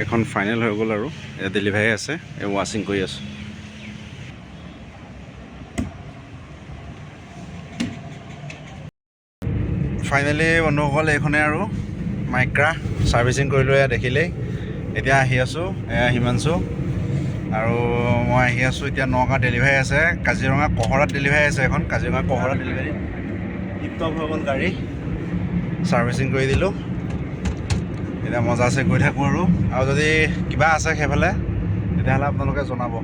এখন ফাইনেল হৈ গ'ল আৰু এতিয়া ডেলিভাৰী আছে, এই ৱাশ্বিং কৰি আছোঁ। ফাইনেলি বন্ধুসকল এইখনে আৰু মাইক্ৰা ছাৰ্ভিচিং কৰিলোঁ, এয়া দেখিলেই। এতিয়া আহি আছোঁ, এয়া হিমাংশু আৰু মই আহি আছোঁ এতিয়া নগাঁও। ডেলিভাৰী আছে কাজিৰঙা কহৰাত, ডেলিভাৰী আছে এখন কাজিৰঙা কহৰাত ডেলিভাৰী। টিপটপ হৈ গ'ল গাড়ী, ছাৰ্ভিচিং কৰি দিলোঁ। এতিয়া মজা আছে, গৈ থাকোঁ আৰু যদি কিবা আছে সেইফালে তেতিয়াহ'লে আপোনালোকে জনাব।